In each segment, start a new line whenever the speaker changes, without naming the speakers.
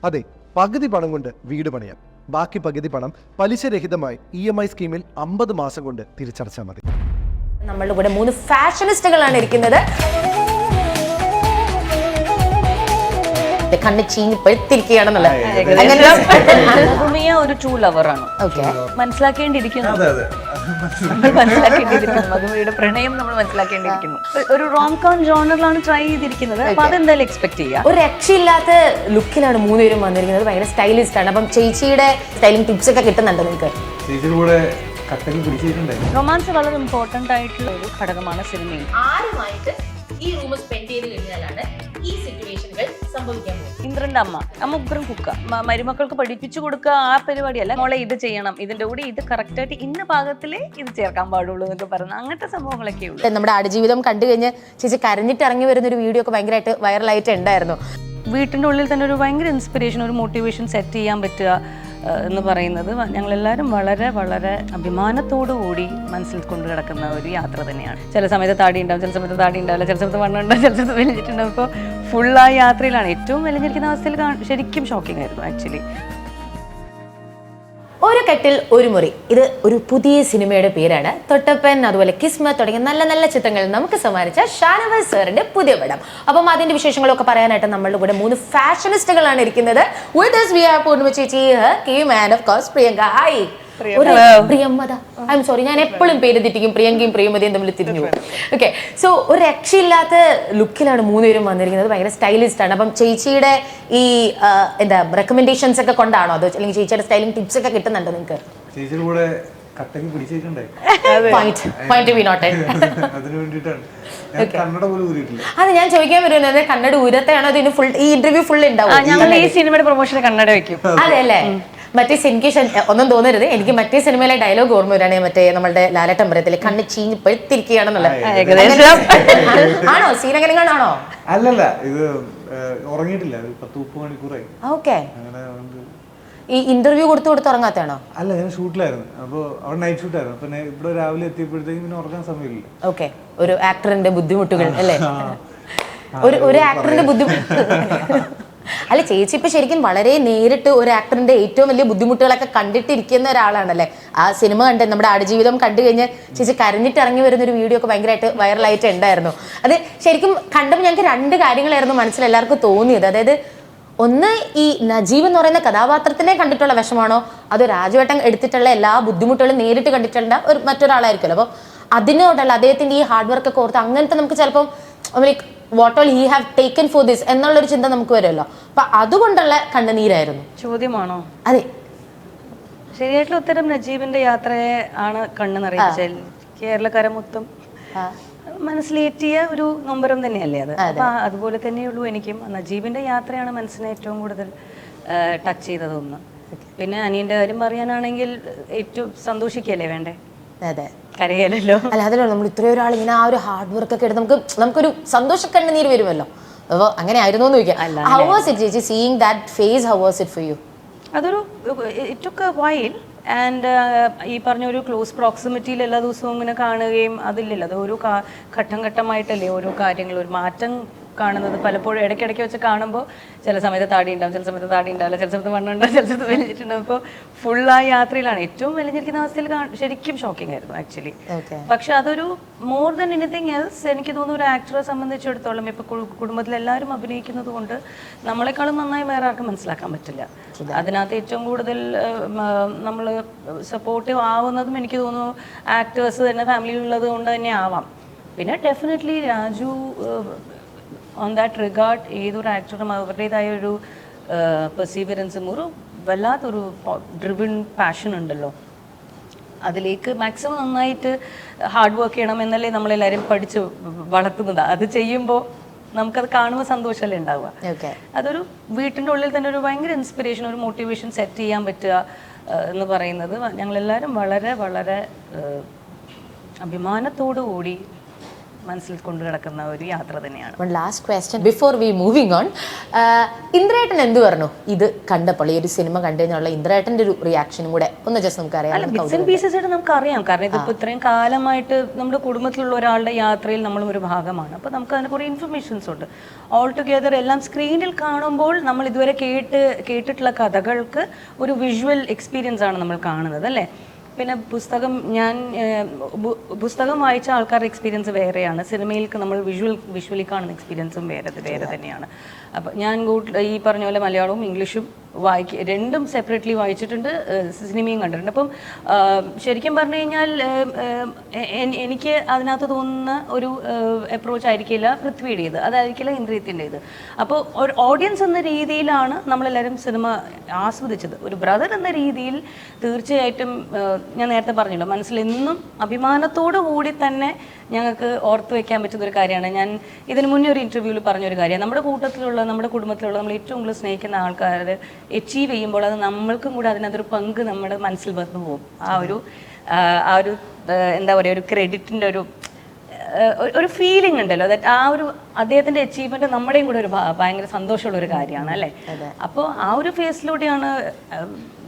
അതെ, പകുതി പണം കൊണ്ട് വീട് പണിയാം. ബാക്കി പകുതി പണം പലിശരഹിതമായി EMI സ്കീമിൽ 50 മാസം കൊണ്ട് തിരിച്ചടച്ചാൽ മതി.
നമ്മളുടെ കൂടെ 3 ഫാഷനിസ്റ്റുകളാണ് ഇരിക്കുന്നത്. കണ്ണ് ചീഞ്ഞ് പഴുത്തിരിക്കുകയാണെന്നുള്ള
ഒരു ട്രൂ ലവറാണ്. മനസ്സിലാക്കേണ്ടിയിരിക്കുന്നു മധുമയുടെ പ്രണയം നമ്മൾ മനസ്സിലാക്കേണ്ടിയിരിക്കുന്നു. ഒരു റോം കോം ജോണറിലാണ് ട്രൈ ചെയ്തിരിക്കുന്നത്. അപ്പൊ അതെന്തായാലും എക്സ്പെക്ട് ചെയ്യാം.
ഒരു രക്ഷയില്ലാത്ത ലുക്കിലാണ് 3 പേരും വന്നിരിക്കുന്നത്. ഭയങ്കര സ്റ്റൈലിസ്റ്റ് ആണ്. അപ്പം ചേച്ചിയുടെ സ്റ്റൈലിംഗ് ടിപ്സ് ഒക്കെ കിട്ടുന്നുണ്ടോ നിങ്ങൾക്ക്?
റൊമാൻസ് വളരെ ഇമ്പോർട്ടന്റ് ആയിട്ടുള്ള ഒരു ഘടകമാണ് സിനിമയിൽ.
ആരുമായിട്ട് ഈ റൂം സ്പെൻഡ് ചെയ്ത് കഴിഞ്ഞാലാണ് ഈ സിറ്റുവേഷനുകൾ സംഭവിക്കാൻ പോകുന്നത്.
ഇന്ദ്രന്റെ അമ്മ ഉഗ്രം കുക്ക. മരുമക്കൾക്ക് പഠിപ്പിച്ചു കൊടുക്കുക ആ പരിപാടിയല്ല. മോളെ ഇത് ചെയ്യണം, ഇതിന്റെ കൂടെ ഇത് കറക്റ്റ് ആയിട്ട് ഇന്ന ഭാഗത്തിലേ ഇത് ചേർക്കാൻ പാടുള്ളൂ എന്നൊക്കെ പറയുന്നത് അങ്ങനത്തെ സംഭവങ്ങളൊക്കെ ഉള്ളൂ.
നമ്മുടെ ആടുജീവിതം കണ്ടു കഴിഞ്ഞ് ചേച്ചി കരഞ്ഞിട്ട് ഇറങ്ങി വരുന്ന ഒരു വീഡിയോ ഒക്കെ ഭയങ്കരമായിട്ട് വൈറലായിട്ട് ഉണ്ടായിരുന്നു.
വീട്ടിൻ്റെ ഉള്ളിൽ തന്നെ ഒരു ഭയങ്കര ഇൻസ്പിറേഷൻ, ഒരു മോട്ടിവേഷൻ സെറ്റ് ചെയ്യാൻ പറ്റുക എന്ന് പറയുന്നത് ഞങ്ങളെല്ലാവരും വളരെ വളരെ അഭിമാനത്തോടു കൂടി മനസ്സിൽ കൊണ്ടു കിടക്കുന്ന ഒരു യാത്ര തന്നെയാണ്. ചില സമയത്ത് താടി ഉണ്ടാവും, ചില സമയത്ത് താടി ഉണ്ടാവില്ല, ചില സമയത്ത് വണ്ണുണ്ടാവും, ചില സമയത്ത് വലിഞ്ഞിട്ടുണ്ടാവും. ഇപ്പോൾ ഫുള്ളായി യാത്രയിലാണ്. ഏറ്റവും വലിഞ്ഞിരിക്കുന്ന അവസ്ഥയിൽ ശരിക്കും ഷോക്കിംഗ് ആയിരുന്നു ആക്ച്വലി.
ഒരു കെട്ടിൽ ഒരു മുറി, ഇത് ഒരു പുതിയ സിനിമയുടെ പേരാണ്. തൊട്ടപ്പൻ, അതുപോലെ കിസ്മത്ത് തുടങ്ങിയ നല്ല നല്ല ചിത്രങ്ങൾ നമുക്ക് സമ്മാനിച്ച ഷാനവാസ് സാറിന്റെ പുതിയ പടം. അപ്പം അതിന്റെ വിശേഷങ്ങളൊക്കെ പറയാനായിട്ട് നമ്മളുടെ കൂടെ 3 ഫാഷനിസ്റ്റുകളാണ് ഇരിക്കുന്നത്. With us we have Purnima ചേച്ചി, Kim and of course Priyanka. Hi പ്രിയമ്മത. ഐ എം സോറി, ഞാൻ എപ്പോഴും പേര് തെറ്റിക്കും. പ്രിയങ്കയും പ്രിയമതയും തമ്മിൽ തിരിഞ്ഞു. ഓക്കെ, സോ ഒരു രക്ഷയില്ലാത്ത ലുക്കിലാണ് 3 പേരും വന്നിരിക്കുന്നത്. ഭയങ്കര സ്റ്റൈലിസ്റ്റ് ആണ്. അപ്പം ചേച്ചിയുടെ ഈ എന്താ റെക്കമെൻഡേഷൻസ് ഒക്കെ കൊണ്ടാണോ അതോ അല്ലെങ്കിൽ ചേച്ചിയുടെ സ്റ്റൈലിംഗ് ടിപ്സ് ഒക്കെ കിട്ടുന്നുണ്ടോ നിങ്ങൾക്ക്? അത് ഞാൻ ചോദിക്കാൻ വരുന്നത് കണ്ണട ഊരത്തെയാണോ അതിന് ഫുൾ ഈ ഇന്റർവ്യൂ ഫുൾ ഉണ്ടാവും?
ഞങ്ങൾ ഈ സിനിമയുടെ പ്രൊമോഷന് കണ്ണട വെക്കും.
അതെ അല്ലേ? മറ്റേ എനിക്ക് ഒന്നും തോന്നരുത്, എനിക്ക് മറ്റേ സിനിമയിലെ ഡയലോഗ് ഓർമ്മ വരാണ്. മറ്റേ നമ്മളുടെ ലാലട്ടമ്പരത്തില് കണ്ണ് ചീഞ്ഞ് പഴുത്തിരിക്കുകയാണെന്നുള്ള. ആണോ സീൻ എങ്ങനെയാണോ?
അല്ലല്ല, ഇത് ഉറങ്ങിയിട്ടില്ല, 10-30 മണിക്കൂറായി.
ഓക്കെ, ഈ ഇന്റർവ്യൂ കൊടുത്ത് ഉറങ്ങാത്താണോ?
അല്ല, ഞാൻ ഷൂട്ടിലായിരുന്നു. അപ്പോൾ അവിടെ നൈറ്റ് ഷൂട്ടായിരുന്നു. അപ്പൊ ഇവിടെ രാവിലെ എത്തിയപ്പോഴത്തേക്കും പിന്നെ ഉറങ്ങാൻ സമയമില്ല.
ഓക്കെ, ഒരു ആക്ടറിന്റെ ബുദ്ധിമുട്ടുകൾ അല്ലേ? ഒരു ആക്ടറിന്റെ ബുദ്ധിമുട്ട് അല്ല, ചേച്ചി ഇപ്പൊ ശരിക്കും വളരെ നേരിട്ട് ഒരു ആക്ടറിന്റെ ഏറ്റവും വലിയ ബുദ്ധിമുട്ടുകളൊക്കെ കണ്ടിട്ടിരിക്കുന്ന ഒരാളാണല്ലേ. ആ സിനിമ കണ്ട് നമ്മുടെ ആടുജീവിതം കണ്ടു കഴിഞ്ഞ് ചേച്ചി കരഞ്ഞിട്ട് ഇറങ്ങി വരുന്ന ഒരു വീഡിയോ ഒക്കെ ഭയങ്കരമായിട്ട് വൈറലായിട്ട് ഉണ്ടായിരുന്നു. അത് ശരിക്കും കണ്ടപ്പോൾ ഞങ്ങൾക്ക് 2 കാര്യങ്ങളായിരുന്നു മനസ്സിൽ എല്ലാവർക്കും തോന്നിയത്. അതായത് ഒന്ന്, ഈ നജീബ് എന്ന് പറയുന്ന കഥാപാത്രത്തിനെ കണ്ടിട്ടുള്ള വിഷമാണോ, അതോ രാജുവേട്ടൻ എടുത്തിട്ടുള്ള എല്ലാ ബുദ്ധിമുട്ടുകളും നേരിട്ട് കണ്ടിട്ടുള്ള മറ്റൊരാളായിരിക്കുമല്ലോ. അപ്പോൾ അതിനോടുള്ള അദ്ദേഹത്തിന്റെ ഈ ഹാർഡ് വർക്ക് ഒക്കെ ഓർത്ത് അങ്ങനത്തെ നമുക്ക് ചിലപ്പം like what all he have taken for this എന്നുള്ളൊരു ചിന്ത നമുക്ക് വരുമല്ലോ. അപ്പൊ അതുകൊണ്ടുള്ള കണ്ണുനീരായിരുന്നു.
ചോദ്യമാണോ?
അതെ,
ശരിയായിട്ടുള്ള ഉത്തരം നജീബിന്റെ യാത്രയെ ആണ് കണ്ണ് നിറയിച്ചാൽ കേരളക്കര മൊത്തം മനസ്സിലേറ്റിയ ഒരു നൊമ്പരം തന്നെയല്ലേ അത്. അപ്പൊ അതുപോലെ തന്നെയുള്ളൂ എനിക്കും. നജീബിന്റെ യാത്രയാണ് മനസ്സിനെ ഏറ്റവും കൂടുതൽ ടച്ച് ചെയ്തതൊന്ന്. പിന്നെ അനിയന്റെ കാര്യം പറയാനാണെങ്കിൽ ഏറ്റവും സന്തോഷിക്കല്ലേ വേണ്ടേ?
അതെ,
കരയല്ലോ.
അല്ല അതിലോ നമ്മൾ ഇത്രയും ഒരാൾ ഇങ്ങനെ ആ ഒരു ഹാർഡ് വർക്ക് ഒക്കെ എടുത്ത് നമുക്കൊരു സന്തോഷ കണ്ണുനീര് വരുമല്ലോ. അപ്പോൾ അങ്ങനെ ആയിരുന്നു എന്ന് ചോദിക്കാം. ഹൗ വാസ് ഇറ്റ് ചേച്ചി seeing that phase? How was it for you?
അതൊരു it took a while and ഈ പറഞ്ഞ ഒരു ക്ലോസ് പ്രോക്സിമിറ്റിയിൽ എല്ലാ ദിവസവും ഇങ്ങനെ കാണുകയും അതില്ലല്ലോ. അത് ഓരോ ഘട്ടം ഘട്ടമായിട്ടല്ലേ ഓരോ കാര്യങ്ങൾ ഒരു മാറ്റം കാണുന്നത്. പലപ്പോഴും ഇടയ്ക്കിടയ്ക്ക് വെച്ച് കാണുമ്പോൾ ചില സമയത്ത് താടി ഉണ്ടാവും, ചില സമയത്ത് താടി ഉണ്ടാവില്ല, ചില സമയത്ത് വണ്ണുണ്ടാവും, ചില സമയത്ത് വലിഞ്ഞിട്ടുണ്ടാവും. ഇപ്പോൾ ഫുള്ളായി യാത്രയിലാണ്. ഏറ്റവും വലിഞ്ഞിരിക്കുന്ന അവസ്ഥയിൽ ശരിക്കും ഷോക്കിംഗ് ആയിരുന്നു ആക്ച്വലി. പക്ഷെ അതൊരു മോർ ദൻ എനിത്തിങ് എൽസ് എനിക്ക് തോന്നുന്നു ഒരു ആക്ടറെ സംബന്ധിച്ചിടത്തോളം ഇപ്പോൾ കുടുംബത്തിൽ എല്ലാവരും അഭിനയിക്കുന്നത് കൊണ്ട് നമ്മളെക്കാളും നന്നായി വേറെ ആർക്കും മനസ്സിലാക്കാൻ പറ്റില്ല. അതിനകത്ത് ഏറ്റവും കൂടുതൽ നമ്മൾ സപ്പോർട്ടീവ് ആവുന്നതും എനിക്ക് തോന്നുന്നു ആക്ടേഴ്സ് തന്നെ ഫാമിലിയിലുള്ളത് കൊണ്ട് തന്നെ ആവാം. പിന്നെ definitely Raju on that regard ഏതൊരു ആക്ടറും അവരുടേതായ ഒരു പെർസീവറൻസും ഒരു വല്ലാത്തൊരു ഡ്രിവൺ പാഷൻ ഉണ്ടല്ലോ. അതിലേക്ക് മാക്സിമം നന്നായിട്ട് ഹാർഡ് വർക്ക് ചെയ്യണം എന്നല്ലേ നമ്മളെല്ലാവരും പഠിച്ച് വളർത്തുന്നത്. അത് ചെയ്യുമ്പോൾ നമുക്കത് കാണുമ്പോൾ സന്തോഷമല്ലേ ഉണ്ടാവുക. അതൊരു വീട്ടിൻ്റെ ഉള്ളിൽ തന്നെ ഒരു ഭയങ്കര ഇൻസ്പിറേഷൻ, ഒരു മോട്ടിവേഷൻ സെറ്റ് ചെയ്യാൻ പറ്റുക എന്ന് പറയുന്നത് ഞങ്ങളെല്ലാവരും വളരെ വളരെ അഭിമാനത്തോടു കൂടി മനസ്സിൽ കൊണ്ടു കിടക്കുന്ന ഒരു യാത്ര തന്നെയാണ്.
One last question before we moving on. ഇന്ദ്രേട്ടൻ എന്ത് പറഞ്ഞു ഇത് കണ്ടപ്പോൾ, ഈ ഒരു സിനിമ കണ്ടതിനുള്ള ഇന്ദ്രേട്ടൻ്റെ ഒരു റിയാക്ഷനും കൂടെ ഒന്ന് ജസ്റ്റ് നമുക്ക് അറിയാം.
ബിറ്റ്സ് ആൻഡ് പീസസ് ആയിട്ട് നമുക്ക് അറിയാം, കാരണം ഇതിപ്പോൾ ഇത്രയും കാലമായിട്ട് നമ്മുടെ കുടുംബത്തിലുള്ള ഒരാളുടെ യാത്രയിൽ നമ്മളും ഒരു ഭാഗമാണ്. അപ്പോൾ നമുക്ക് അതിന് കുറേ ഇൻഫർമേഷൻസ് ഉണ്ട്. ഓൾ ടുഗെദർ എല്ലാം സ്ക്രീനിൽ കാണുമ്പോൾ നമ്മൾ ഇതുവരെ കേട്ടിട്ടുള്ള കഥകൾക്ക് ഒരു വിഷ്വൽ എക്സ്പീരിയൻസ് ആണ് നമ്മൾ കാണുന്നത് അല്ലേ. പിന്നെ പുസ്തകം വായിച്ച ആൾക്കാരുടെ എക്സ്പീരിയൻസ് വേറെയാണ്, സിനിമയിലേക്ക് നമ്മൾ വിഷ്വലി കാണുന്ന എക്സ്പീരിയൻസും വേറെ തന്നെയാണ്. അപ്പോൾ ഞാൻ ഈ പറഞ്ഞ പോലെ മലയാളവും ഇംഗ്ലീഷും രണ്ടും സെപ്പറേറ്റ്ലി വായിച്ചിട്ടുണ്ട്, സിനിമയും കണ്ടിട്ടുണ്ട്. അപ്പം ശരിക്കും പറഞ്ഞു കഴിഞ്ഞാൽ എനിക്ക് അതിനകത്ത് തോന്നുന്ന ഒരു അപ്രോച്ച് ആയിരിക്കില്ല പൃഥ്വിയുടേത്, അതായിരിക്കില്ല ഇന്ദ്രിയത്തിൻ്റേത്. അപ്പോൾ ഒരു ഓഡിയൻസ് എന്ന രീതിയിലാണ് നമ്മളെല്ലാവരും സിനിമ ആസ്വദിച്ചത്. ഒരു ബ്രദർ എന്ന രീതിയിൽ തീർച്ചയായിട്ടും ഞാൻ നേരത്തെ പറഞ്ഞല്ലോ, മനസ്സിൽ എന്നും അഭിമാനത്തോടു കൂടി തന്നെ ഞങ്ങൾക്ക് ഓർത്ത് വെക്കാൻ പറ്റുന്ന ഒരു കാര്യമാണ്. ഞാൻ ഇതിന് മുന്നേ ഒരു ഇൻ്റർവ്യൂവിൽ പറഞ്ഞൊരു കാര്യം, നമ്മുടെ കൂട്ടത്തിലുള്ള, നമ്മുടെ കുടുംബത്തിലുള്ള, നമ്മൾ ഏറ്റവും കൂടുതൽ സ്നേഹിക്കുന്ന ആൾക്കാർ അച്ചീവ് ചെയ്യുമ്പോൾ അത് നമ്മൾക്കും കൂടെ അതിനകത്തൊരു പങ്ക് നമ്മുടെ മനസ്സിൽ വന്നു പോകും. ആ ഒരു എന്താ പറയുക, ഒരു ക്രെഡിറ്റിൻ്റെ ഒരു ഫീലിംഗ് ഉണ്ടല്ലോ, ദാറ്റ് ആ ഒരു അദ്ദേഹത്തിൻ്റെ അച്ചീവ്മെൻറ്റ് നമ്മുടെയും കൂടെ ഒരു ഭയങ്കര സന്തോഷമുള്ള ഒരു കാര്യമാണ് അല്ലേ. അപ്പോൾ ആ ഒരു ഫേസിലൂടെയാണ്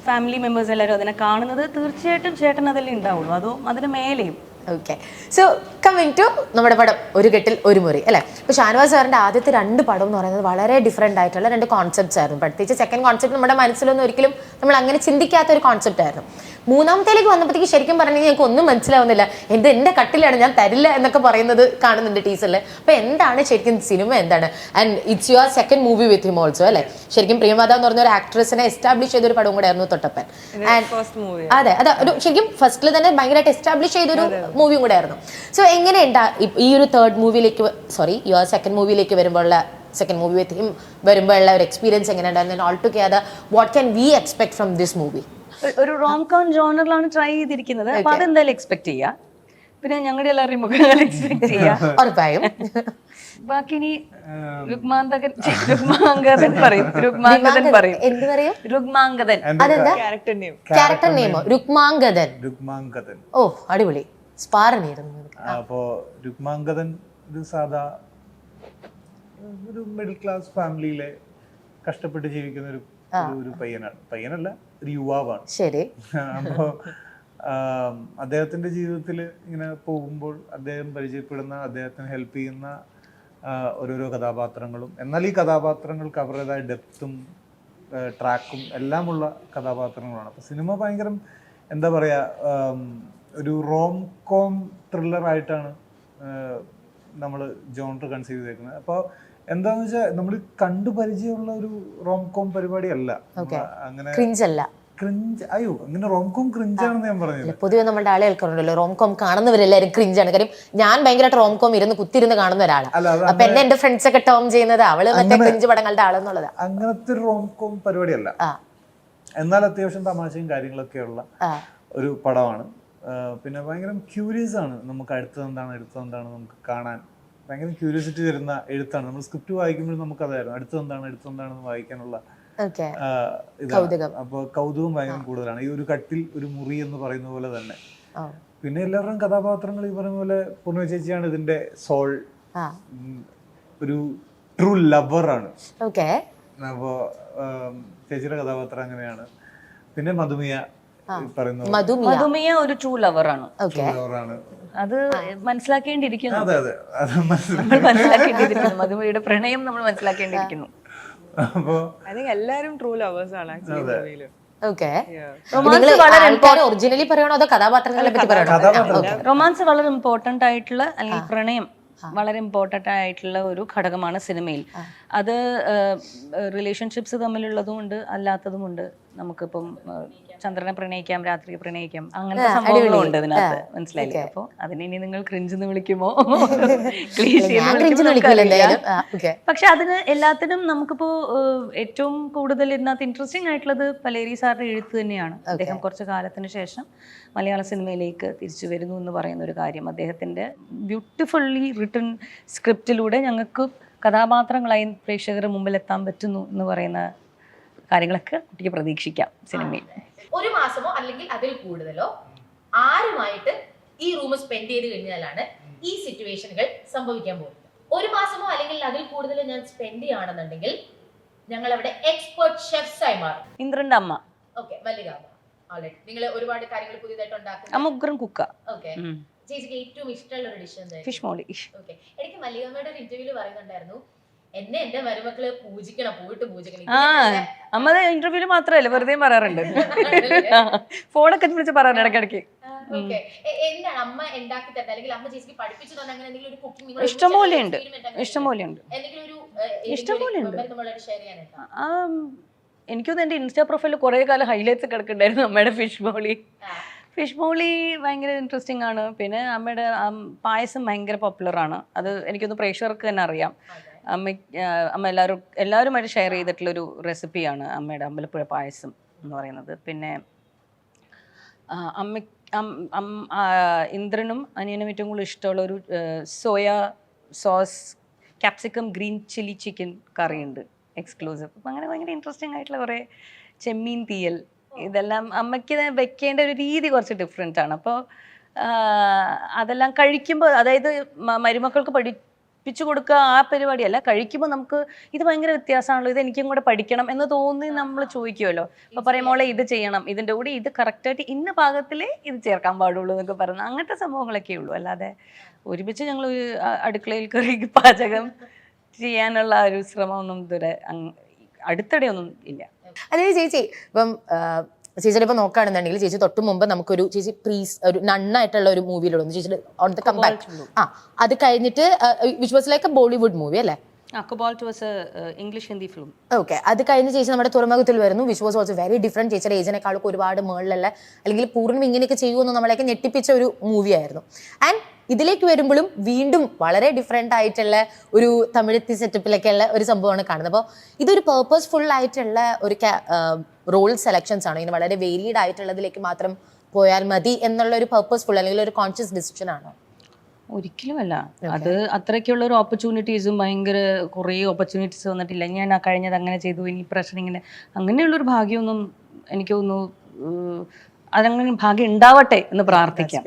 ഫാമിലി മെമ്പേഴ്സ് എല്ലാവരും അതിനെ കാണുന്നത്. തീർച്ചയായിട്ടും ചേട്ടൻ അതല്ലേ ഉണ്ടാവുള്ളൂ, അതോ അതിന് മേലെയും.
ഓക്കെ, സോ കമ്മിങ് ടു നമ്മുടെ പടം ഒരു കെട്ടിൽ ഒരു മുറി അല്ലേ. ഇപ്പോൾ ഷാനവാസ് സാറിൻ്റെ ആദ്യത്തെ 2 പടം എന്ന് പറയുന്നത് വളരെ ഡിഫറെൻ്റ് ആയിട്ടുള്ള 2 കോൺസെപ്റ്റ്സ് ആയിരുന്നു. പ്രത്യേകിച്ച് സെക്കൻഡ് കോൺസെപ്റ്റ് നമ്മുടെ മനസ്സിലൊന്നും ഒരിക്കലും നമ്മൾ അങ്ങനെ ചിന്തിക്കാത്ത ഒരു കോൺസെപ്റ്റ് ആയിരുന്നു. മൂന്നാമത്തേലേക്ക് വന്നപ്പോഴത്തേക്ക് ശരിക്കും പറഞ്ഞാൽ ഞങ്ങൾക്ക് ഒന്നും മനസ്സിലാവുന്നില്ല. എൻ്റെ കട്ടിലാണ്, ഞാൻ തരില്ല എന്നൊക്കെ പറയുന്നത് കാണുന്നുണ്ട് ടീസറിൽ. അപ്പോൾ എന്താണ് ശരിക്കും സിനിമ എന്താണ്? And it's your second movie with him also അല്ലേ. ശരിക്കും പ്രിയമാത എന്ന് പറഞ്ഞ ഒരു ആക്ട്രസിനെ എസ്റ്റാബ്ലിഷ് ചെയ്തൊരു പടവും കൂടെ ആയിരുന്നു തൊട്ടപ്പൻ. അതെ, ഒരു ശരിക്കും ഫസ്റ്റിൽ തന്നെ ഭയങ്കരമായിട്ട് എസ്റ്റാബ്ലിഷ് ചെയ്തൊരു മൂവിയും കൂടെ ആയിരുന്നു. സോ എങ്ങനെയുണ്ടാ ഈ ഒരു യുവർ സെക്കൻഡ് മൂവിയിലേക്ക് വരുമ്പോഴുള്ള, സെക്കൻഡ് മൂവി വിത്ത് ഹിം വരുമ്പോഴുള്ള ഒരു എക്സ്പീരിയൻസ് എങ്ങനെയുണ്ടായിരുന്നു? All together what can we expect from this movie?
ഒരു റോം കോം ജോണറിലാണ് ട്രൈ ചെയ്തിരിക്കുന്നത്. അപ്പൊ അതെന്തായാലും എക്സ്പെക്ട് ചെയ്യാം. പിന്നെ ഞങ്ങളുടെ എല്ലാവരുടെയും മുഖങ്ങൾ എക്സ്പെക്ട് ചെയ്യാം ഉറപ്പായും. ബാക്കി ഇനി രുക്മാംഗതൻ പറയും. എന്ത് പറയും? രുക്മാംഗതൻ. അതെന്താ ക്യാരക്ടർ നെയിമോ? രുക്മാംഗതൻ. ഓ അടിപൊളി, സ്പാറനായിരുന്നു.
അപ്പോ രുക്മാംഗതൻ ഒരു സാധാ ഒരു മിഡിൽ ക്ലാസ് ഫാമിലിയിലെ കഷ്ടപ്പെട്ട് ജീവിക്കുന്ന ഒരു പയ്യനല്ല, ഒരു യുവാവാണ്.
ശരി.
അപ്പോൾ അദ്ദേഹത്തിന്റെ ജീവിതത്തിൽ ഇങ്ങനെ പോകുമ്പോൾ അദ്ദേഹം പരിചയപ്പെടുന്ന, അദ്ദേഹത്തിന് ഹെൽപ്പ് ചെയ്യുന്ന ഓരോരോ കഥാപാത്രങ്ങളും, എന്നാൽ ഈ കഥാപാത്രങ്ങൾക്ക് അവരുടേതായ ഡെപ്തും ട്രാക്കും എല്ലാമുള്ള കഥാപാത്രങ്ങളാണ്. അപ്പോൾ സിനിമ ഭയങ്കര എന്താ പറയുക, ഒരു റോം കോം ത്രില്ലറായിട്ടാണ് നമ്മൾ ജോണർ കൺസീവ് ചെയ്തേക്കുന്നത്. അപ്പോൾ എന്താന്ന് വെച്ചാൽ നമ്മൾ കണ്ടു പരിചയമുള്ള ഒരു റോം കോം പരിപാടിയല്ല. അങ്ങനെ അങ്ങനെ റോം കോം ക്രിഞ്ചാണെന്ന് ഞാൻ പറഞ്ഞത്.
പൊതുവെ നമ്മുടെ ആളെ കേൾക്കാറുണ്ടല്ലോ, റോം കോം കാണുന്നവരെല്ലാവരും ക്രിഞ്ചാണ്. കാര്യം ഞാൻ ഭയങ്കരമായിട്ട് റോം കോം കുത്തിരുന്ന് കാണുന്ന ഒരാളാണ്. അപ്പൊ എന്റെ ഫ്രണ്ട്സ് ഒക്കെ ടോം ചെയ്യുന്നത് അവള് മറ്റേ ക്രിഞ്ച് പടങ്ങളുടെ ആളെന്നുള്ളതാണ്.
അങ്ങനത്തെ ഒരു റോം കോം പരിപാടിയല്ല, എന്നാൽ അത്യാവശ്യം തമാശയും കാര്യങ്ങളൊക്കെ ഉള്ള ഒരു പടമാണ്. പിന്നെ ഭയങ്കര ക്യൂരിയസ് ആണ്, നമുക്ക് അടുത്തതെന്താണ് നമുക്ക് കാണാൻ ഭയങ്കര ക്യൂരിയോസിറ്റി തരുന്ന എഴുത്താണ്. നമ്മൾ സ്ക്രിപ്റ്റ് വായിക്കുമ്പോഴും നമുക്ക് അതായിരുന്നു അടുത്തെന്താണെന്ന് വായിക്കാനുള്ള അപ്പോൾ കൗതുകം ഭയങ്കര കൂടുതലാണ്. ഈ ഒരു കട്ടിൽ ഒരു മുറി എന്ന് പറയുന്ന പോലെ തന്നെ. പിന്നെ എല്ലാവരുടെയും കഥാപാത്രങ്ങൾ ഈ പറയുന്ന പോലെ പൂർണ്ണ ചേച്ചിയാണ് ഇതിന്റെ സോൾ, ഒരു ട്രൂ ലവറാണ്. അപ്പോൾ ചേച്ചിയുടെ കഥാപാത്രം അങ്ങനെയാണ്. പിന്നെ മധുമിയ
മധുമിയ ഒരു ട്രൂ ലവറാണ്. അത് മനസ്സിലാക്കേണ്ടിയിരിക്കുന്നു, മധുമിയുടെ പ്രണയം നമ്മൾ മനസ്സിലാക്കേണ്ടിയിരിക്കുന്നു.
എല്ലാരും ട്രൂ ലവേഴ്സ് ആണ് ആക്ച്വലി.
ഒറിജിനലി പറയണോ അതോ കഥാപാത്രങ്ങളെ പറ്റി പറയണോ?
റൊമാൻസ് വളരെ ഇമ്പോർട്ടന്റ് ആയിട്ടുള്ള, അല്ലെങ്കിൽ പ്രണയം വളരെ ഇമ്പോർട്ടന്റ് ആയിട്ടുള്ള ഒരു ഘടകമാണ് സിനിമയിൽ. അത് റിലേഷൻഷിപ്സ് തമ്മിലുള്ളതുമുണ്ട് അല്ലാത്തതുമുണ്ട്. നമുക്കിപ്പം ചന്ദ്രനെ പ്രണയിക്കാം, രാത്രിയെ പ്രണയിക്കാം, അങ്ങനത്തെ സംഭവങ്ങളുണ്ട് ഇതിനകത്ത്, മനസ്സിലായില്ലേ? അപ്പോൾ അതിനെ ഇനി നിങ്ങൾ ക്രിഞ്ചെന്ന് വിളിക്കുമോ? പക്ഷെ അതിന് എല്ലാത്തിനും നമുക്കിപ്പോ ഏറ്റവും കൂടുതൽ ഇതിനകത്ത് ഇൻട്രസ്റ്റിംഗ് ആയിട്ടുള്ളത് പലേരി സാറിന്റെ എഴുത്ത് തന്നെയാണ്. അദ്ദേഹം കുറച്ചു കാലത്തിന് ശേഷം മലയാള സിനിമയിലേക്ക് തിരിച്ചു വരുന്നു എന്ന് പറയുന്ന ഒരു കാര്യം, അദ്ദേഹത്തിന്റെ ബ്യൂട്ടിഫുള്ളി റിട്ടൺ സ്ക്രിപ്റ്റിലൂടെ ഞങ്ങൾക്ക് കഥാപാത്രങ്ങളായി പ്രേക്ഷകരുടെ മുമ്പിൽ എത്താൻ പറ്റുന്നു എന്ന് പറയുന്ന കാര്യങ്ങളൊക്കെ കുട്ടിക്ക് പ്രതീക്ഷിക്കാം സിനിമയിൽ.
ഒരു മാസമോ അല്ലെങ്കിൽ അതിൽ കൂടുതലോ ആരുമായിട്ട് ഈ റൂം സ്പെൻഡ് ചെയ്ത് കഴിഞ്ഞാലാണ് ഈ സിറ്റുവേഷനുകൾ സംഭവിക്കാൻ പോകുന്നത്. ഒരു മാസമോ അല്ലെങ്കിൽ അതിൽ കൂടുതൽ ഞാൻ സ്പെൻഡ് ചെയ്യുകയാണെന്നുണ്ടെങ്കിൽ ഞങ്ങൾ അവിടെ എക്സ്പെർട്ട് ഷെഫ്സ് ആയി മാറും.
ഇന്ദ്രന്റെ അമ്മ
ഓക്കെ, മല്ലികാമ്മ ഓൾറെഡി നിങ്ങൾ ഒരുപാട് കാര്യങ്ങൾ പുതിയതായിട്ട് ഉണ്ടാക്കുന്നത്.
അമ്മ ഉഗ്രൻ കുക്ക.
ഓക്കെ, ചേച്ചിക്ക് ഏറ്റവും ഇഷ്ടമുള്ള ഒരു ഡിഷ് എന്താ?
ഫിഷ് മോളി.
ഓക്കെ, എനിക്ക് മല്ലികാമ്മയുടെ ഒരു ഇന്റർവ്യൂല് പറയുന്നുണ്ടായിരുന്നു, എന്നെ എന്റെ മരുമക്കള് പൂജിക്കണം, പോയിട്ട് പൂജിക്കണം.
അമ്മ ഇന്റർവ്യൂല് മാത്രല്ല വെറുതെ പറയാറുണ്ട്, ഫോണൊക്കെ വിളിച്ച് പറയാറുണ്ട് ഇടയ്ക്കിടയ്ക്ക്.
ഓക്കെ, എന്താണ് അമ്മ ഉണ്ടാക്കി തരുന്നത് അല്ലെങ്കിൽ അമ്മ ചേച്ചിക്ക് പഠിപ്പിച്ചു തന്നെ അങ്ങനെ എന്തെങ്കിലും ഒരു കുക്കിംഗ്?
ഇഷ്ടംപോലെ ഉണ്ട്, ഇഷ്ടംപോലെ ഉണ്ട്,
എന്തെങ്കിലും ഒരു
ഇഷ്ടംപോലെ ഉണ്ട്.
ഷെയർ ചെയ്യാനുണ്ടോ?
എനിക്കൊന്നും എൻ്റെ ഇൻസ്റ്റാ പ്രൊഫൈലിൽ കുറേ കാലം ഹൈലൈറ്റ്സ് കിടക്കുന്നുണ്ടായിരുന്നു അമ്മയുടെ ഫിഷ് മോളി. ഫിഷ് മോളി ഭയങ്കര ഇൻട്രസ്റ്റിംഗ് ആണ്. പിന്നെ അമ്മയുടെ പായസം ഭയങ്കര പോപ്പുലറാണ്. അത് എനിക്കൊന്ന് പ്രേക്ഷകർക്ക് തന്നെ അറിയാം. അമ്മ എല്ലാവരുമായിട്ട് ഷെയർ ചെയ്തിട്ടുള്ളൊരു റെസിപ്പിയാണ് അമ്മയുടെ അമ്പലപ്പുഴ പായസം എന്ന് പറയുന്നത്. പിന്നെ ഇന്ദ്രനും അനിയനും ഏറ്റവും കൂടുതൽ ഇഷ്ടമുള്ള ഒരു soya sauce capsicum green chilli chicken കറിയുണ്ട്, എക്സ്ക്ലൂസീവ്. അപ്പം അങ്ങനെ ഭയങ്കര ഇൻട്രസ്റ്റിംഗ് ആയിട്ടുള്ള കുറേ ചെമ്മീൻ തീയൽ, ഇതെല്ലാം അമ്മയ്ക്ക് വെക്കേണ്ട ഒരു രീതി കുറച്ച് ഡിഫറെൻ്റ് ആണ്. അപ്പോൾ അതെല്ലാം കഴിക്കുമ്പോൾ, അതായത് മരുമക്കൾക്ക് പഠിപ്പിച്ചു കൊടുക്കുക ആ പരിപാടിയല്ല, കഴിക്കുമ്പോൾ നമുക്ക് ഇത് ഭയങ്കര വ്യത്യാസമാണല്ലോ, ഇത് എനിക്കും കൂടെ പഠിക്കണം എന്ന് തോന്നി നമ്മൾ ചോദിക്കുമല്ലോ. അപ്പോൾ പറയും മോളെ ഇത് ചെയ്യണം, ഇതിൻ്റെ കൂടെ ഇത് കറക്റ്റായിട്ട് ഇന്ന പാകത്തിലേ ഇത് ചേർക്കാൻ പാടുള്ളൂ എന്നൊക്കെ പറയുന്നത്, അങ്ങനത്തെ സംഭവങ്ങളൊക്കെ ഉള്ളൂ. അല്ലാതെ ഒരുമിച്ച് ഞങ്ങൾ അടുക്കളയിൽ കയറി പാചകം ചെയ്യാനുള്ള ഒരു ശ്രമമൊന്നും ഇതുവരെ അടുത്തിടെ ഒന്നും ഇല്ല.
അതായത് ചേച്ചി ഇപ്പം ചേച്ചിയുടെ ഇപ്പൊ നോക്കുകയാണെന്നുണ്ടെങ്കിൽ ചേച്ചി തൊട്ട് മുമ്പ് നമുക്കൊരു ചേച്ചി ഒരു നന്നായിട്ടുള്ള ഒരു മൂവിയിലുണ്ട് ചേച്ചി ഓൺ ദ കംബാക്ക്. അത് കഴിഞ്ഞിട്ട് which was like a Bollywood movie അല്ലേ?
English Hindi film.
ഓക്കെ, അത് കഴിഞ്ഞ് ചേച്ചി നമ്മുടെ തുറമുഖത്തിൽ വരുന്നു, which was also very different. ചേച്ചിയുടെ ഏജിനേക്കാളൊക്കെ ഒരുപാട് മേളിലല്ല, അല്ലെങ്കിൽ പൂർണ്ണം ഇങ്ങനെയൊക്കെ ചെയ്യുമെന്ന് നമ്മളെയൊക്കെ ഞെട്ടിപ്പിച്ച ഒരു മൂവിയായിരുന്നു. ആൻഡ് ഇതിലേക്ക് വരുമ്പോഴും വീണ്ടും വളരെ ഡിഫറെൻ്റ് ആയിട്ടുള്ള ഒരു തമിഴത്തി സെറ്റപ്പിലൊക്കെയുള്ള ഒരു സംഭവമാണ് കാണുന്നത്. അപ്പോൾ ഇതൊരു പേർപ്പസ്ഫുൾ ആയിട്ടുള്ള ഒരു റോൾ സെലക്ഷൻസ് ആണ്, ഇങ്ങനെ വളരെ വേരിയഡ് ആയിട്ടുള്ളതിലേക്ക് മാത്രം പോയാൽ മതി എന്നുള്ള ഒരു പേർപ്പസ്ഫുൾ അല്ലെങ്കിൽ ഒരു കോൺഷ്യസ് ഡിസിഷൻ ആണോ?
ഒരിക്കലുമല്ല. അത് അത്രയ്ക്കുള്ള ഒരു ഓപ്പർച്യൂണിറ്റീസും ഭയങ്കര കുറേ ഓപ്പർച്യൂണിറ്റീസ് വന്നിട്ടില്ല. ഞാൻ ആ കഴിഞ്ഞത് അങ്ങനെ ചെയ്തു, ഇനി പ്രശ്നം ഇങ്ങനെ, അങ്ങനെയുള്ളൊരു ഭാഗ്യമൊന്നും എനിക്ക് തോന്നുന്നു, അതങ്ങനെ ഭാഗ്യം ഉണ്ടാവട്ടെ എന്ന് പ്രാർത്ഥിക്കാം.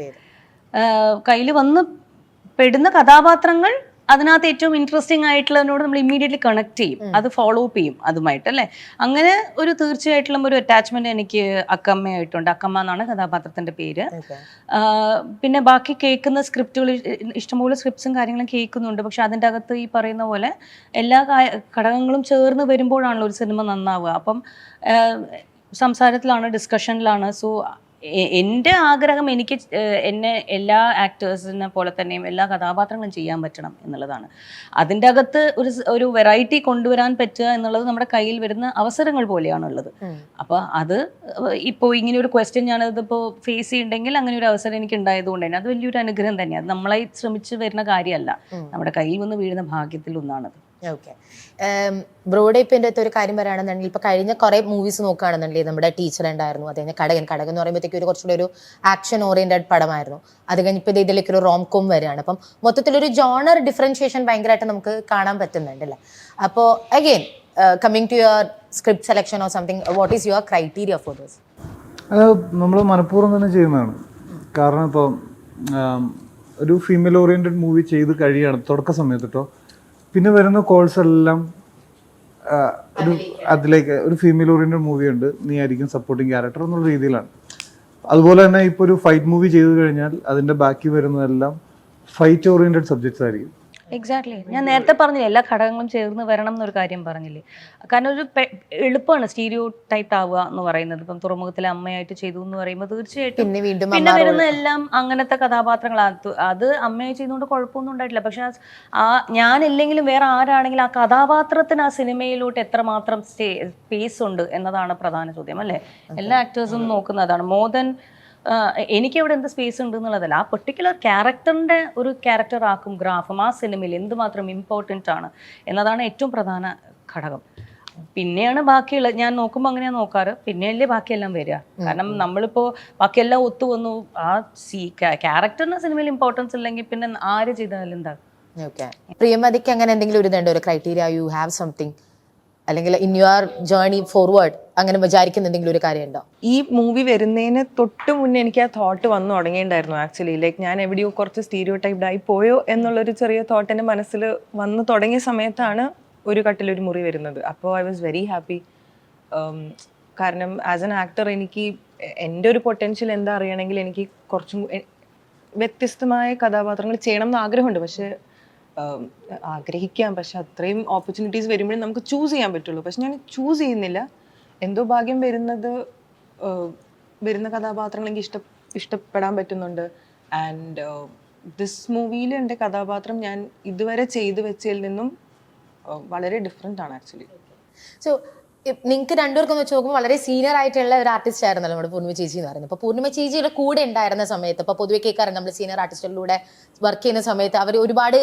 കയ്യിൽ വന്ന് പെടുന്ന കഥാപാത്രങ്ങൾ അതിനകത്ത് ഏറ്റവും ഇൻട്രസ്റ്റിംഗ് ആയിട്ടുള്ളതിനോട് നമ്മൾ ഇമ്മീഡിയറ്റ്ലി കണക്ട് ചെയ്യും, അത് ഫോളോ അപ്പ് ചെയ്യും അതുമായിട്ട് അല്ലേ. അങ്ങനെ ഒരു തീർച്ചയായിട്ടുള്ള ഒരു അറ്റാച്ച്മെന്റ് എനിക്ക് അക്കമ്മയായിട്ടുണ്ട്. അക്കമ്മ എന്നാണ് കഥാപാത്രത്തിന്റെ പേര്. പിന്നെ ബാക്കി കേൾക്കുന്ന സ്ക്രിപ്റ്റുകൾ, ഇഷ്ടംപോലെ സ്ക്രിപ്റ്റ്സും കാര്യങ്ങളും കേൾക്കുന്നുണ്ട്. പക്ഷെ അതിൻ്റെ അകത്ത് ഈ പറയുന്ന പോലെ എല്ലാ ഘടകങ്ങളും ചേർന്ന് വരുമ്പോഴാണല്ലോ ഒരു സിനിമ നന്നാവുക. അപ്പം സംസാരത്തിലാണ്, ഡിസ്കഷനിലാണ്. സോ എൻ്റെ ആഗ്രഹം എനിക്ക് എന്നെ എല്ലാ ആക്ടേഴ്സിനെ പോലെ തന്നെയും എല്ലാ കഥാപാത്രങ്ങളും ചെയ്യാൻ പറ്റണം എന്നുള്ളതാണ്. അതിൻ്റെ അകത്ത് ഒരു വെറൈറ്റി കൊണ്ടുവരാൻ പറ്റുക എന്നുള്ളത് നമ്മുടെ കയ്യിൽ വരുന്ന അവസരങ്ങൾ പോലെയാണുള്ളത്. അപ്പോൾ അത് ഇപ്പോൾ ഇങ്ങനെ ഒരു ക്വസ്റ്റ്യൻ ഞാനതിപ്പോൾ ഫേസ് ചെയ്യുന്നുണ്ടെങ്കിൽ അങ്ങനെ ഒരു അവസരം എനിക്ക് ഉണ്ടായതുകൊണ്ട് തന്നെ അത് വലിയൊരു അനുഗ്രഹം തന്നെയാണ്. നമ്മളായി ശ്രമിച്ച് വരുന്ന കാര്യമല്ല, നമ്മുടെ കയ്യിൽ വന്ന് വീഴുന്ന ഭാഗ്യത്തിൽ ഒന്നാണത്.
ഓക്കെ, ബ്രോയുടെ ഇപ്പം എൻ്റെ അടുത്ത് ഒരു കാര്യം പറയുകയാണെന്നുണ്ടെങ്കിൽ ഇപ്പോൾ കഴിഞ്ഞ കുറേ മൂവീസ് നോക്കുകയാണെന്നുണ്ടെങ്കിൽ നമ്മുടെ ടീച്ചർ ഉണ്ടായിരുന്നു, അത് കഴിഞ്ഞ് കടകൻ എന്ന് പറയുമ്പോഴത്തേക്ക് ഒരു കുറച്ചുകൂടി ഒരു ആക്ഷൻ ഓറിയൻറ്റഡ് പടമായിരുന്നു. അത് കഴിഞ്ഞപ്പോൾ ഇതിലേക്ക് ഒരു റോംകോം വരികയാണ്. അപ്പം മൊത്തത്തിലൊരു ജോണർ ഡിഫറൻഷിയേഷൻ ഭയങ്കരമായിട്ട് നമുക്ക് കാണാൻ പറ്റുന്നുണ്ടല്ലേ. അപ്പോൾ again coming to your script selection or something, what is your criteria for this?
അത് നമ്മൾ മനഃപൂർവ്വം തന്നെ ചെയ്യുന്നതാണ്. കാരണം ഇപ്പോൾ ഒരു ഫീമെയിൽ ഓറിയൻറ്റഡ് മൂവി ചെയ്ത് കഴിയാണ് തുടക്ക സമയത്ത് കേട്ടോ, പിന്നെ വരുന്ന കോൾസ് എല്ലാം അതിലേക്ക് ഒരു ഫീമെയിൽ ഓറിയൻറ്റഡ് മൂവി ഉണ്ട്, നീ ആയിരിക്കും സപ്പോർട്ടിങ് ക്യാരക്ടർ എന്നുള്ള രീതിയിലാണ്. അതുപോലെ തന്നെ ഇപ്പോൾ ഒരു ഫൈറ്റ് മൂവി ചെയ്തു കഴിഞ്ഞാൽ അതിൻ്റെ ബാക്കി വരുന്നതെല്ലാം ഫൈറ്റ് ഓറിയൻറ്റഡ് സബ്ജക്ട്സ് ആയിരിക്കും.
എക്സാക്ട്ലി, ഞാൻ നേരത്തെ പറഞ്ഞില്ലേ എല്ലാ ഘടകങ്ങളും ചേർന്ന് വരണം എന്നൊരു കാര്യം പറഞ്ഞില്ലേ. കാരണം ഒരു എളുപ്പമാണ് സ്റ്റീരിയോ ടൈപ്പ് ആവുക എന്ന് പറയുന്നത്. ഇപ്പം തുറമുഖത്തിലെ അമ്മയായിട്ട് ചെയ്തു എന്ന് പറയുമ്പോൾ തീർച്ചയായിട്ടും പിന്നെ വരുന്ന എല്ലാം അങ്ങനത്തെ കഥാപാത്രങ്ങളാണ്. അത് അമ്മയായി ചെയ്തുകൊണ്ട് കുഴപ്പമൊന്നും ഉണ്ടായിട്ടില്ല. പക്ഷെ ഞാനില്ലെങ്കിലും വേറെ ആരാണെങ്കിലും ആ കഥാപാത്രത്തിന് ആ സിനിമയിലോട്ട് എത്രമാത്രം സ്പേസ് ഉണ്ട് എന്നതാണ് പ്രധാന ചോദ്യം അല്ലേ. എല്ലാ ആക്ടേഴ്സും നോക്കുന്നതാണ്. മോർ ദൻ എനിക്കവിടെ എന്ത് സ്പേസ് ഉണ്ട് എന്നുള്ളതല്ല, ആ പെർട്ടിക്കുലർ ക്യാരക്ടറിൻ്റെ ഒരു ക്യാരക്ടർ ആക്കും ഗ്രാഫും ആ സിനിമയിൽ എന്തുമാത്രം ഇമ്പോർട്ടൻ്റ് ആണ് എന്നതാണ് ഏറ്റവും പ്രധാന ഘടകം. പിന്നെയാണ് ബാക്കിയുള്ള, ഞാൻ നോക്കുമ്പോൾ അങ്ങനെയാണ് നോക്കാറ്, പിന്നെയല്ലേ ബാക്കിയെല്ലാം വരിക. കാരണം നമ്മളിപ്പോൾ ബാക്കിയെല്ലാം ഒത്തു വന്നു, ആ ക്യാരക്ടറിന് സിനിമയിൽ ഇമ്പോർട്ടൻസ് ഇല്ലെങ്കിൽ പിന്നെ ആര് ചെയ്താലും എന്താ.
ഓക്കെ, പ്രിയമതിക്ക് അങ്ങനെ എന്തെങ്കിലും ഒരു ഇതുണ്ടോ, ഒരു ക്രൈറ്റീരിയ, യു ഹാവ് സംതിങ്? അല്ലെങ്കിൽ ഇൻ യുവർ ജേർണി ഫോർവേഡ് അങ്ങനെ വിചാരിക്കുന്ന എന്തെങ്കിലും ഒരു കാര്യമുണ്ടോ?
ഈ മൂവി വരുന്നതിന് തൊട്ട് മുന്നേ എനിക്ക് ആ തോട്ട് വന്നു തുടങ്ങിയിട്ടുണ്ടായിരുന്നു ആക്ച്വലി. ലൈക്ക് ഞാൻ എവിടെയോ കുറച്ച് സ്റ്റീരിയോ ടൈപ്ഡ് ആയി പോയോ എന്നുള്ളൊരു ചെറിയ തോട്ട് എൻ്റെ മനസ്സിൽ വന്ന് തുടങ്ങിയ സമയത്താണ് ഒരു കട്ടിലൊരു മുറി വരുന്നത്. അപ്പോൾ ഐ വാസ് വെരി ഹാപ്പി. കാരണം ആസ് എൻ ആക്ടർ എനിക്ക് എൻ്റെ ഒരു പൊട്ടൻഷ്യൽ എന്താ അറിയണമെങ്കിൽ എനിക്ക് കുറച്ചും വ്യത്യസ്തമായ കഥാപാത്രങ്ങൾ ചെയ്യണം എന്ന് ആഗ്രഹമുണ്ട്. പക്ഷേ ആഗ്രഹിക്കാം, പക്ഷെ അത്രയും ഓപ്പർച്യൂണിറ്റീസ് വരുമ്പോഴേ നമുക്ക് ചൂസ് ചെയ്യാൻ പറ്റുള്ളൂ. പക്ഷെ ഞാൻ ചൂസ് ചെയ്യുന്നില്ല. എന്തോ ഭാഗ്യം വരുന്ന കഥാപാത്രങ്ങൾ എനിക്ക് ഇഷ്ടപ്പെടാൻ പറ്റുന്നുണ്ട്. ആൻഡ് ദിസ് മൂവിയിൽ എൻ്റെ കഥാപാത്രം ഞാൻ ഇതുവരെ ചെയ്തു വെച്ചതിൽ നിന്നും വളരെ ഡിഫറെൻ്റ് ആണ് ആക്ച്വലി.
സോ നിങ്ങൾക്ക് രണ്ടുപേർക്കും വെച്ച് നോക്കുമ്പോൾ വളരെ സീനിയർ ആയിട്ടുള്ള ഒരു ആർട്ടിസ്റ്റ് ആയിരുന്നല്ലോ നമ്മുടെ പൂർണ്ണിമ ചേച്ചി എന്ന് പറയുന്നത്. അപ്പോൾ പൂർണ്ണിമ ചേച്ചിയുടെ കൂടെ ഉണ്ടായിരുന്ന സമയത്ത്, ഇപ്പോൾ പൊതുവെ കേൾക്കാറുണ്ട് നമ്മൾ സീനിയർ ആർട്ടിസ്റ്റുകളിലൂടെ വർക്ക് ചെയ്യുന്ന സമയത്ത് അവർ ഒരുപാട്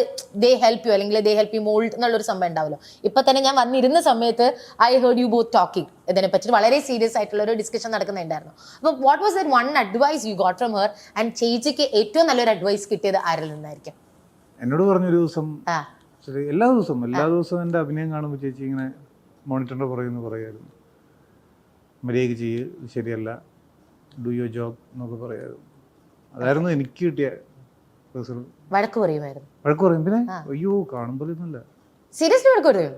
ദേ ഹെൽപ്പ് യു അല്ലെങ്കിൽ ദേ ഹെൽപ്പ് യു മോൾഡ് എന്നുള്ളൊരു സംഭവം ഉണ്ടാവുമല്ലോ. ഇപ്പം തന്നെ ഞാൻ വന്നിരുന്ന സമയത്ത് I heard you both talking ഇതിനെ പറ്റി വളരെ സീരിയസ് ആയിട്ടുള്ള ഒരു ഡിസ്കഷൻ നടക്കുന്നുണ്ടായിരുന്നു. അപ്പോൾ what was that one advice you got from her and ചേച്ചിക്ക് ഏറ്റവും നല്ലൊരു അഡ്വൈസ് കിട്ടിയത് ആരിൽ നിന്നായിരിക്കും?
എന്നോട് പറഞ്ഞൊരു ദിവസം, എല്ലാ ദിവസവും എൻ്റെ അഭിനയം കാണുമ്പോൾ ചേച്ചി ഇങ്ങനെ മോണിറ്ററിൻ്റെ പുറകെന്ന് പറയായിരുന്നു, മര്യാദയ്ക്ക് ചെയ്യ്, ശരിയല്ല, ഡു യുവർ ജോബ് എന്നൊക്കെ പറയായിരുന്നു. അതായിരുന്നു എനിക്ക് കിട്ടിയ പേഴ്സണൽ.
വഴക്ക് പറയും
പിന്നെ അയ്യോ കാണുമ്പോൾ ഒന്നുമില്ല,
സീരിയസ്ലി വഴക്ക് പറയും.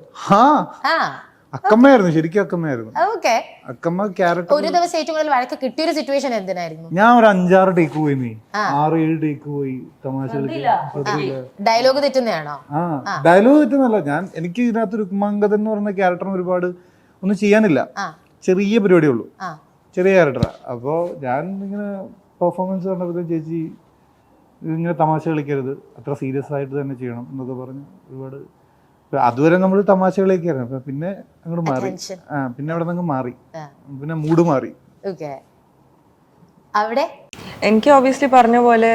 അക്കമ്മയായിരുന്നു, ശരിക്കും അക്കമ്മയായിരുന്നു.
Okay,
Akkamma character.
ഒരു ദിവസം ഏറ്റവും കൂടുതൽ വഴക്ക് കിട്ടിയൊരു സിറ്റുവേഷൻ എന്തിനായിരുന്നു?
ഞാൻ ഒരു 5-6 ടേക്ക് പോയി, 6-7 ടേക്ക് പോയി തമാശ.
ഡയലോഗ് തെറ്റുന്നതാണോ?
ഡയലോഗ് തെറ്റുന്നല്ല, എനിക്ക് ഇതിനകത്ത് രുക്മാംഗതൻ എന്ന് പറയുന്ന ക്യാരക്ടറിന് ഒരുപാട് ഒന്നും ചെയ്യാനില്ല, ചെറിയ പരിപാടിയേ ഉള്ളൂ, ചെറിയ ക്യാരക്ടറാ. അപ്പോൾ ഞാൻ ഇങ്ങനെ പെർഫോമൻസ് കണ്ടപ്പോഴത്തേക്കും ചേച്ചി ഇങ്ങനെ തമാശ കളിക്കരുത്, അത്ര സീരിയസ് ആയിട്ട് തന്നെ ചെയ്യണം എന്നൊക്കെ പറഞ്ഞ് ഒരുപാട്. അതുവരെ നമ്മൾ തമാശ കളിക്കായിരുന്നു, അപ്പൊ പിന്നെ അങ്ങോട്ട് മാറി. പിന്നെ അവിടെ നിന്ന് മാറി, പിന്നെ മൂഡ് മാറി.
അവിടെ
എനിക്ക് ഓബിയസ്ലി പറഞ്ഞ പോലെ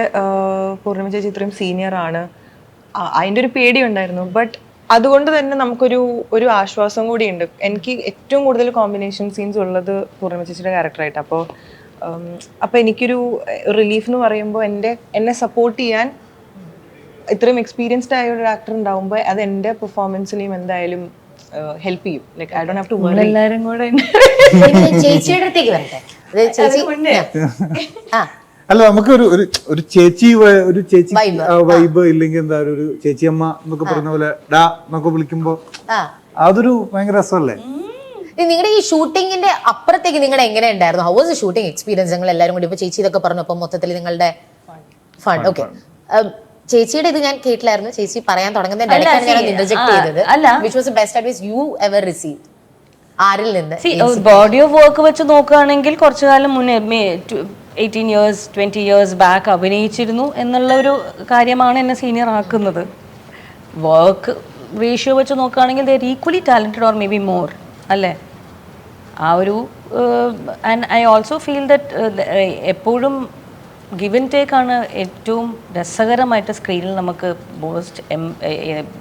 പൂർണ്ണിമ ചേച്ചി ഇത്രയും സീനിയർ ആണ്, അതിൻ്റെ ഒരു പേടി ഉണ്ടായിരുന്നു. ബട്ട് അതുകൊണ്ട് തന്നെ നമുക്കൊരു ആശ്വാസം കൂടിയുണ്ട്. എനിക്ക് ഏറ്റവും കൂടുതൽ കോമ്പിനേഷൻ സീൻസ് ഉള്ളത് പൂർണ്ണിമ ചേച്ചിയുടെ ക്യാരക്ടറായിട്ട്. അപ്പോൾ എനിക്കൊരു റിലീഫ് എന്ന് പറയുമ്പോൾ എന്നെ സപ്പോർട്ട് ചെയ്യാൻ ഇത്രയും എക്സ്പീരിയൻസ്ഡ് ആയ ഒരു ആക്ടർ ഉണ്ടാവുമ്പോൾ അത് എൻ്റെ പെർഫോമൻസിനെയും എന്തായാലും ഹെൽപ്പ് ചെയ്യും. Like I don't have to worry.
എല്ലാവരും കൂടെ
ചേച്ചിയുടെ അടുത്തേക്ക് വരട്ടെ.
അല്ല, നമുക്ക് ഒരു ചേച്ചി വൈബ് ഇല്ലെങ്കിൽ എന്താ ഒരു ചേച്ചിയമ്മ എന്നൊക്കെ പറഞ്ഞ പോലെ ഡാ എന്നൊക്കെ വിളിക്കുമ്പോ അതൊരു ഭയങ്കര രസമല്ലേ?
നിങ്ങളുടെ ഈ ഷൂട്ടിങ്ങിന്റെ അപ്പുറത്തേക്ക് നിങ്ങളുടെ എങ്ങനെ ഉണ്ടായിരുന്നു? How was the shooting experience? നിങ്ങൾ എല്ലാവരും കൂടി ഇപ്പൊ ചേച്ചി ഇതൊക്കെ പറഞ്ഞു, അപ്പൊ മൊത്തത്തിൽ നിങ്ങളുടെ ഫൺ. ഓക്കെ, ചേച്ചിയുടെ ഇത് ഞാൻ കേട്ടില്ലായിരുന്നു. ചേച്ചി പറയാൻ തുടങ്ങുന്നതിന്റെ ഇടയ്ക്കാണ് ഞാൻ ഇന്റർജെക്ട് ചെയ്തത്. Which was the best advice you ever received? ആരിൽ നിന്ന്?
ബോഡി ഓഫ് വർക്ക് വെച്ച് നോക്കുകയാണെങ്കിൽ കുറച്ചു കാലം മുന്നേ 18 years 20 years ബാക്ക് അഭിനയിച്ചിരുന്നു എന്നുള്ള ഒരു കാര്യമാണ് എന്നെ സീനിയർ ആക്കുന്നത്. വർക്ക് റേഷ്യോ വെച്ച് നോക്കുകയാണെങ്കിൽ they are equally talented or may be more, അല്ലേ? ആ ഒരു and I also feel that എപ്പോഴും ഗിവ് ആൻഡ് ടേക്ക് ആണ് ഏറ്റവും രസകരമായിട്ട് സ്ക്രീനിൽ നമുക്ക് മോസ്റ്റ്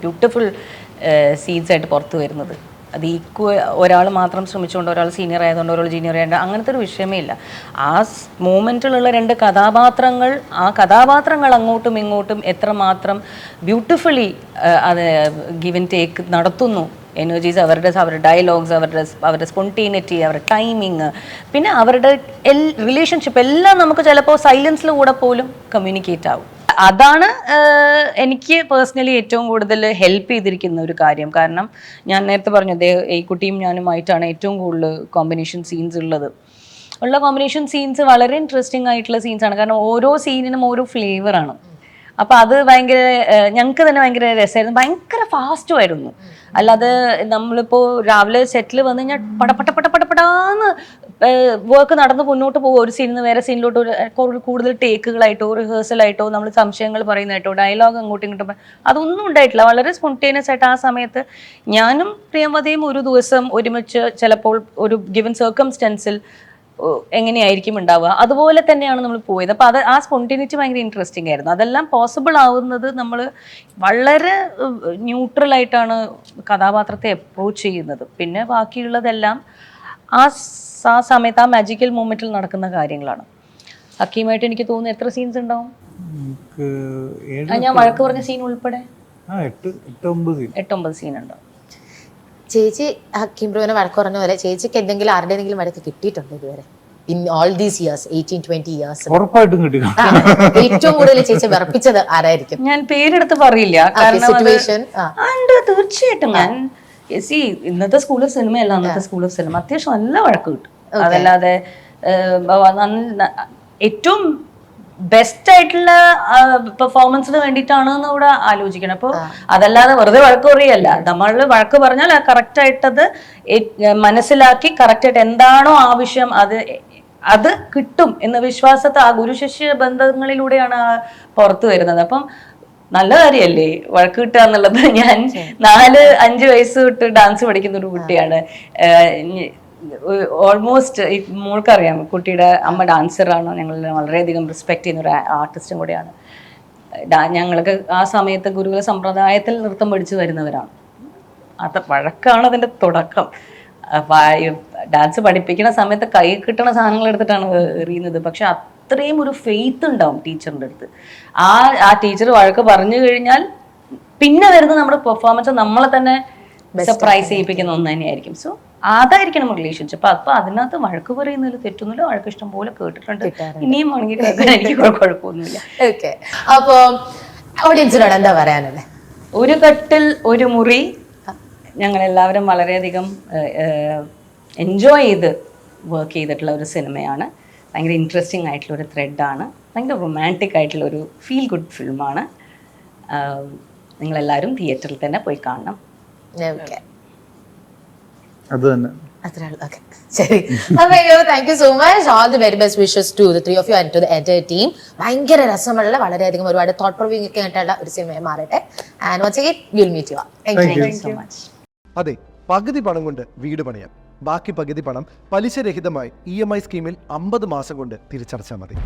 ബ്യൂട്ടിഫുൾ സീൻസ് ആയിട്ട് പുറത്തു വരുന്നത്. അത് ഒരാൾ മാത്രം ശ്രമിച്ചുകൊണ്ട് ഒരാൾ സീനിയർ ആയതുകൊണ്ട് ഒരാൾ ജൂനിയർ ആയതുകൊണ്ട് അങ്ങനത്തെ ഒരു വിഷയമേ ഇല്ല. ആ മൂമെൻറ്റിലുള്ള രണ്ട് കഥാപാത്രങ്ങൾ, ആ കഥാപാത്രങ്ങൾ അങ്ങോട്ടും ഇങ്ങോട്ടും എത്രമാത്രം ബ്യൂട്ടിഫുള്ളി അത് ഗിവ് ആൻഡ് ടേക്ക് നടത്തുന്നു. എനർജീസ്, അവരുടെ ഡയലോഗ്സ്, അവരുടെ സ്പോണ്ടേനിറ്റി, അവരുടെ ടൈമിങ്, പിന്നെ അവരുടെ റിലേഷൻഷിപ്പ് എല്ലാം നമുക്ക് ചിലപ്പോൾ സൈലൻസിലൂടെ പോലും കമ്മ്യൂണിക്കേറ്റ് ആവും. അതാണ് എനിക്ക് പേഴ്സണലി ഏറ്റവും കൂടുതൽ ഹെൽപ്പ് ചെയ്തിരിക്കുന്ന ഒരു കാര്യം. കാരണം ഞാൻ നേരത്തെ പറഞ്ഞു, ഈ കുട്ടിയും ഞാനുമായിട്ടാണ് ഏറ്റവും കൂടുതൽ കോമ്പിനേഷൻ സീൻസ് ഉള്ളത്. കോമ്പിനേഷൻ സീൻസ് വളരെ ഇൻട്രസ്റ്റിംഗ് ആയിട്ടുള്ള സീൻസാണ്. കാരണം ഓരോ സീനിനും ഓരോ ഫ്ലേവറാണ്. അപ്പോൾ അത് ഭയങ്കര, ഞങ്ങൾക്ക് തന്നെ ഭയങ്കര രസമായിരുന്നു. ഭയങ്കര ഫാസ്റ്റുമായിരുന്നു. അല്ലാതെ നമ്മളിപ്പോൾ രാവിലെ സെറ്റിൽ വന്നു കഴിഞ്ഞാൽ പടപടാന്ന് വർക്ക് നടന്ന് മുന്നോട്ട് പോകും. ഒരു സീനിൽ നിന്ന് വേറെ സീനിലോട്ട് കൂടുതൽ ടേക്കുകളായിട്ടോ റിഹേഴ്സലായിട്ടോ നമ്മൾ സംശയങ്ങൾ പറയുന്നതായിട്ടോ ഡയലോഗ് അങ്ങോട്ടും ഇങ്ങോട്ടും അതൊന്നും ഉണ്ടായിട്ടില്ല. വളരെ സ്പോണ്ടേനിയസ് ആയിട്ട് ആ സമയത്ത് ഞാനും പ്രിയമവതിയും ഒരു ദിവസം ഒരുമിച്ച് ചിലപ്പോൾ ഒരു ഗിവൻ സർക്കംസ്റ്റൻസിൽ എങ്ങനെയായിരിക്കും ഉണ്ടാവുക അതുപോലെ തന്നെയാണ് നമ്മൾ പോയത്. അപ്പോൾ അത് ആ സ്പോണ്ടേനിറ്റി ഭയങ്കര ഇൻട്രസ്റ്റിംഗ് ആയിരുന്നു. അതെല്ലാം പോസിബിൾ ആവുന്നത് നമ്മൾ വളരെ ന്യൂട്രലായിട്ടാണ് കഥാപാത്രത്തെ അപ്രോച്ച് ചെയ്യുന്നത്. പിന്നെ ബാക്കിയുള്ളതെല്ലാം ആ സമയത്ത് ആ മാജിക്കൽ മൂമെന്റിൽ നടക്കുന്ന കാര്യങ്ങളാണ്. ഹക്കീമായിട്ട് എനിക്ക് തോന്നുന്നു എത്ര സീൻസ് ഉണ്ടാവും? ഞാൻ വഴക്ക് പറഞ്ഞ സീൻ ഉൾപ്പെടെ
8-9
8-9 സീൻ ഉണ്ടാവും.
ചേച്ചി ഹക്കീം ബ്രോനെ വഴക്ക് പറഞ്ഞ പോലെ ചേച്ചിക്ക് എന്തെങ്കിലും ആരുടെയെങ്കിലും വഴക്ക് കിട്ടിയിട്ടുണ്ടോ ഇതുവരെ in all these years 18-20 years
ഉറപ്പായിട്ടും കിട്ടില്ല.
ഏറ്റവും കൂടുതൽ ചേച്ചി വിറപ്പിച്ചത് ആരായിരിക്കും?
ഞാൻ പേരെടുത്ത് പറയില്ല, കാരണം അത്
സിറ്റുവേഷൻ
ഉണ്ട് തീർച്ചയായിട്ടും. ഞാൻ ഇന്നത്തെ സ്കൂൾ ഓഫ് സിനിമയല്ല, അന്നത്തെ സ്കൂൾ ഓഫ് സിനിമ അത്യാവശ്യം നല്ല വഴക്ക് കിട്ടും. അതല്ലാതെ ഏറ്റവും ബെസ്റ്റ് ആയിട്ടുള്ള പെർഫോമൻസിന് വേണ്ടിയിട്ടാണെന്ന് ഇവിടെ ആലോചിക്കണം. അപ്പോൾ അതല്ലാതെ വെറുതെ വഴക്ക് പറയല്ല. നമ്മൾ വഴക്ക് പറഞ്ഞാൽ കറക്റ്റ് ആയിട്ടത് മനസ്സിലാക്കി കറക്റ്റായിട്ട് എന്താണോ ആവശ്യം അത് കിട്ടും എന്ന വിശ്വാസത്തെ ആ ഗുരുശിഷ്യ ബന്ധങ്ങളിലൂടെയാണ് പുറത്തു വരുന്നത്. അപ്പം നല്ല കാര്യമല്ലേ വഴക്ക് കിട്ടുക എന്നുള്ളത്. ഞാൻ 4-5 വയസ്സ് തൊട്ട് ഡാൻസ് പഠിക്കുന്ന ഒരു കുട്ടിയാണ്. ഓൾമോസ്റ്റ് മോൾക്കറിയാം, കുട്ടിയുടെ അമ്മ ഡാൻസറാണ്. ഞങ്ങൾ വളരെയധികം റെസ്പെക്ട് ചെയ്യുന്ന ഒരു ആർട്ടിസ്റ്റും കൂടെയാണ്. ഞങ്ങൾക്ക് ആ സമയത്ത് ഗുരുകുല സമ്പ്രദായത്തിൽ നൃത്തം പഠിച്ചു വരുന്നവരാണ്. അത് വഴക്കാണ് അതിൻ്റെ തുടക്കം. ഡാൻസ് പഠിപ്പിക്കുന്ന സമയത്ത് കൈ കിട്ടുന്ന സാധനങ്ങൾ എടുത്തിട്ടാണ് എറിയുന്നത്. പക്ഷെ അത്രയും ഒരു ഫെയ്ത്ത് ഉണ്ടാവും ടീച്ചറിൻ്റെ അടുത്ത്. ആ ടീച്ചർ വഴക്ക് പറഞ്ഞു കഴിഞ്ഞാൽ പിന്നെ വരുന്ന നമ്മുടെ പെർഫോമൻസ് നമ്മളെ തന്നെ സർപ്രൈസ് ചെയ്യിപ്പിക്കുന്ന ഒന്ന് തന്നെയായിരിക്കും. സോ അതായിരിക്കണം റിലേഷൻഷിപ്പ്. അപ്പൊ അതിനകത്ത് വഴക്ക് പറയുന്നതിൽ തെറ്റൊന്നുമില്ല. വഴക്ക് ഇഷ്ടം പോലെ കേട്ടിട്ടുണ്ട്, ഇനിയും വേണമെങ്കിൽ കേൾക്കാൻ എനിക്ക് കുഴപ്പമൊന്നുമില്ല.
ഓക്കെ, അപ്പോ ഓഡിയൻസിനോട് എന്താ പറയാനുള്ളത്?
ഒരു കട്ടിൽ ഒരു മുറി ഞങ്ങളെല്ലാവരും വളരെയധികം എൻജോയ് ചെയ്ത് വർക്ക് ചെയ്തിട്ടുള്ള ഒരു സിനിമയാണ്. ഭയങ്കര ഇൻട്രസ്റ്റിംഗ് ആയിട്ടുള്ള ഒരു ത്രെഡാണ്. ഭയങ്കര റൊമാൻറ്റിക് ആയിട്ടുള്ള ഒരു ഫീൽ ഗുഡ് ഫിലിമാണ്. നിങ്ങളെല്ലാവരും തിയേറ്ററിൽ തന്നെ പോയി കാണണം.
അത് തന്നെ.
ശരി, thank you so much. All the very best wishes to the 3 of you and to the entire team. ഭയങ്കര രസമുള്ള വളരെയധികം ഒരുപാട് തോട്ട് പ്രൊവോക്കിംഗ് ഒക്കെ ആയിട്ടുള്ള ഒരു സിനിമയെ മാറട്ടെ. And once again will meet you. Thank you so much.
അതെ, പകുതി പണം കൊണ്ട് വീട് പണിയാം. ബാക്കി പകുതി പണം പലിശരഹിതമായി EMI സ്കീമിൽ 50 മാസം കൊണ്ട് തിരിച്ചടച്ചാൽ മതി.